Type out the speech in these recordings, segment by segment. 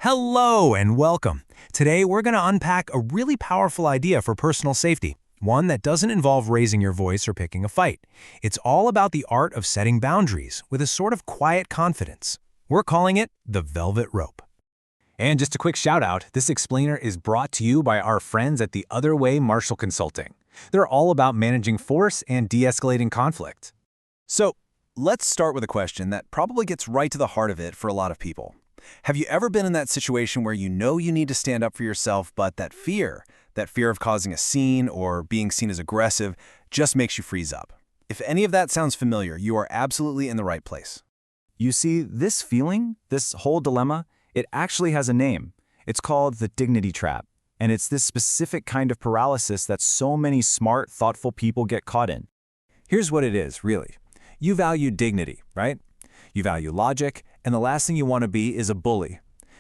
Hello and welcome. Today we're going to unpack a really powerful idea for personal safety, one that doesn't involve raising your voice or picking a fight. It's all about the art of setting boundaries with a sort of quiet confidence. We're calling it the velvet rope. And just a quick shout out, this explainer is brought to you by our friends at The Other Way Martial Consulting. They're all about managing force and de-escalating conflict. So, let's start with a question that probably gets right to the heart of it for a lot of people. Have you ever been in that situation where you know you need to stand up for yourself, but that fear of causing a scene or being seen as aggressive, just makes you freeze up? If any of that sounds familiar, you are absolutely in the right place. You see, this feeling, this whole dilemma, it actually has a name. It's called the dignity trap. And it's this specific kind of paralysis that so many smart, thoughtful people get caught in. Here's what it is, really. You value dignity, right? You value logic, and the last thing you want to be is a bully.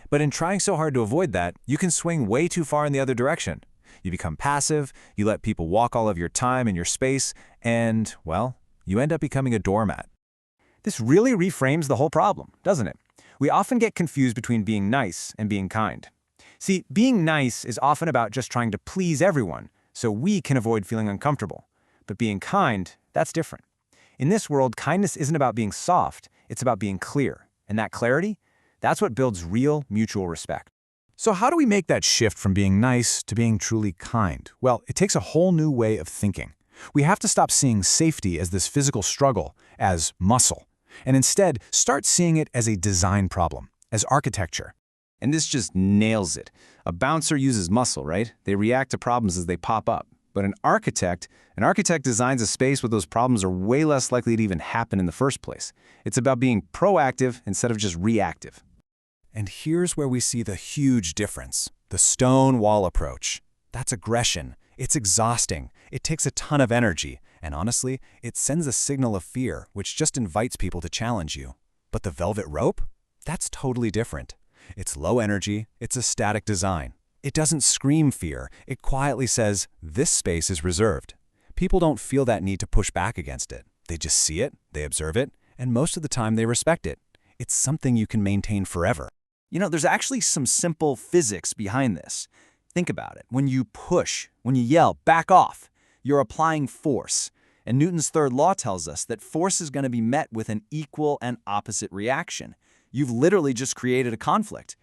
But in trying so hard to avoid that, you can swing way too far in the other direction. You become passive, you let people walk all of your time and your space, and, well, you end up becoming a doormat. This really reframes the whole problem, doesn't it? We often get confused between being nice and being kind. See, being nice is often about just trying to please everyone, so we can avoid feeling uncomfortable. But being kind, that's different. In this world, kindness isn't about being soft, it's about being clear. And that clarity, that's what builds real mutual respect. So how do we make that shift from being nice to being truly kind? Well, it takes a whole new way of thinking. We have to stop seeing safety as this physical struggle, as muscle, and instead start seeing it as a design problem, as architecture. And this just nails it. A bouncer uses muscle, right? They react to problems as they pop up. But an architect designs a space where those problems are way less likely to even happen in the first place. It's about being proactive instead of just reactive. And here's where we see the huge difference. The stone wall approach. That's aggression. It's exhausting. It takes a ton of energy. And honestly, it sends a signal of fear, which just invites people to challenge you. But the velvet rope? That's totally different. It's low energy. It's a static design. It doesn't scream fear. It quietly says, this space is reserved. People don't feel that need to push back against it. They just see it, they observe it, and most of the time they respect it. It's something you can maintain forever. You know, there's actually some simple physics behind this. Think about it. When you push, when you yell, back off, you're applying force. And Newton's third law tells us that force is going to be met with an equal and opposite reaction. You've literally just created a conflict.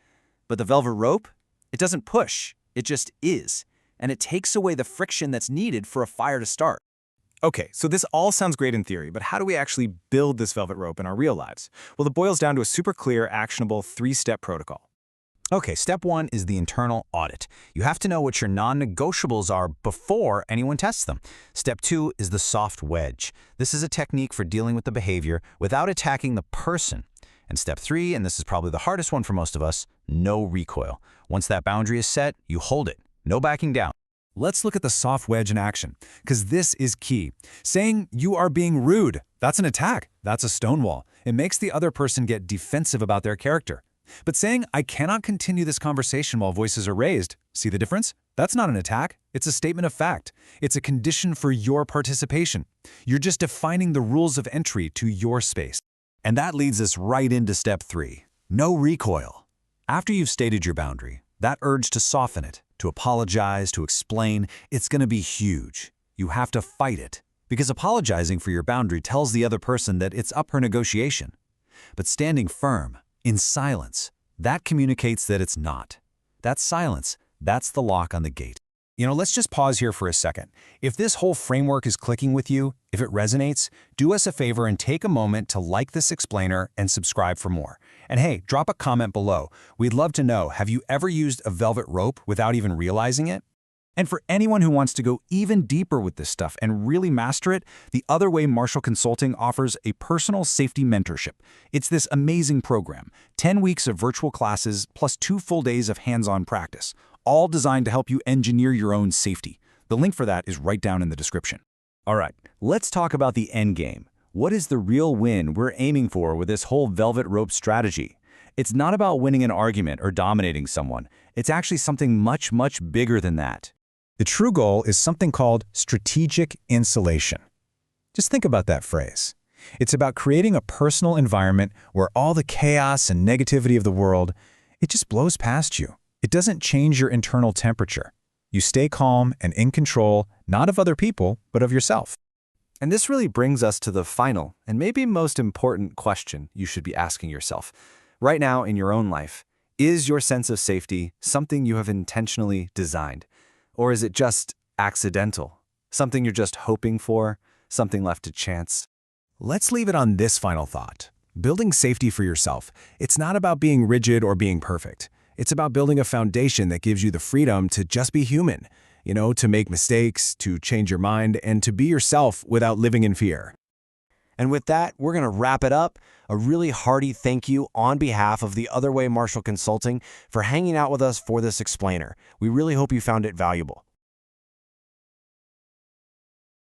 But the velvet rope? It doesn't push, it just is. And it takes away the friction that's needed for a fire to start. Okay, so this all sounds great in theory, but how do we actually build this velvet rope in our real lives? Well, it boils down to a super clear, actionable, three-step protocol. Okay, step one is the internal audit. You have to know what your non-negotiables are before anyone tests them. Step two is the soft wedge. This is a technique for dealing with the behavior without attacking the person. And step three, and this is probably the hardest one for most of us, no recoil. Once that boundary is set, you hold it. No backing down. Let's look at the soft wedge in action, because this is key. Saying you are being rude, that's an attack. That's a stonewall. It makes the other person get defensive about their character. But saying, I cannot continue this conversation while voices are raised, see the difference? That's not an attack. It's a statement of fact. It's a condition for your participation. You're just defining the rules of entry to your space. And that leads us right into step three, no recoil. After you've stated your boundary, that urge to soften it, to apologize, to explain, it's going to be huge. You have to fight it, because apologizing for your boundary tells the other person that it's up for negotiation. But standing firm, in silence, that communicates that it's not. That silence, that's the lock on the gate. You know, let's just pause here for a second. If this whole framework is clicking with you, if it resonates, do us a favor and take a moment to like this explainer and subscribe for more. And hey, drop a comment below. We'd love to know, have you ever used a velvet rope without even realizing it? And for anyone who wants to go even deeper with this stuff and really master it, The Other Way Martial Consulting offers a personal safety mentorship. It's this amazing program, 10 weeks of virtual classes plus 2 full days of hands-on practice, all designed to help you engineer your own safety. The link for that is right down in the description. All right, let's talk about the end game. What is the real win we're aiming for with this whole velvet rope strategy? It's not about winning an argument or dominating someone. It's actually something much, much bigger than that. The true goal is something called strategic insulation. Just think about that phrase. It's about creating a personal environment where all the chaos and negativity of the world, It just blows past you. It doesn't change your internal temperature. You stay calm and in control, not of other people, but of yourself. And this really brings us to the final and maybe most important question you should be asking yourself. Right now in your own life, is your sense of safety something you have intentionally designed? Or is it just accidental? Something you're just hoping for? Something left to chance? Let's leave it on this final thought. Building safety for yourself, it's not about being rigid or being perfect. It's about building a foundation that gives you the freedom to just be human, to make mistakes, to change your mind, and to be yourself without living in fear. And with that, we're going to wrap it up. A really hearty thank you on behalf of The Other Way Martial Consulting for hanging out with us for this explainer. We really hope you found it valuable.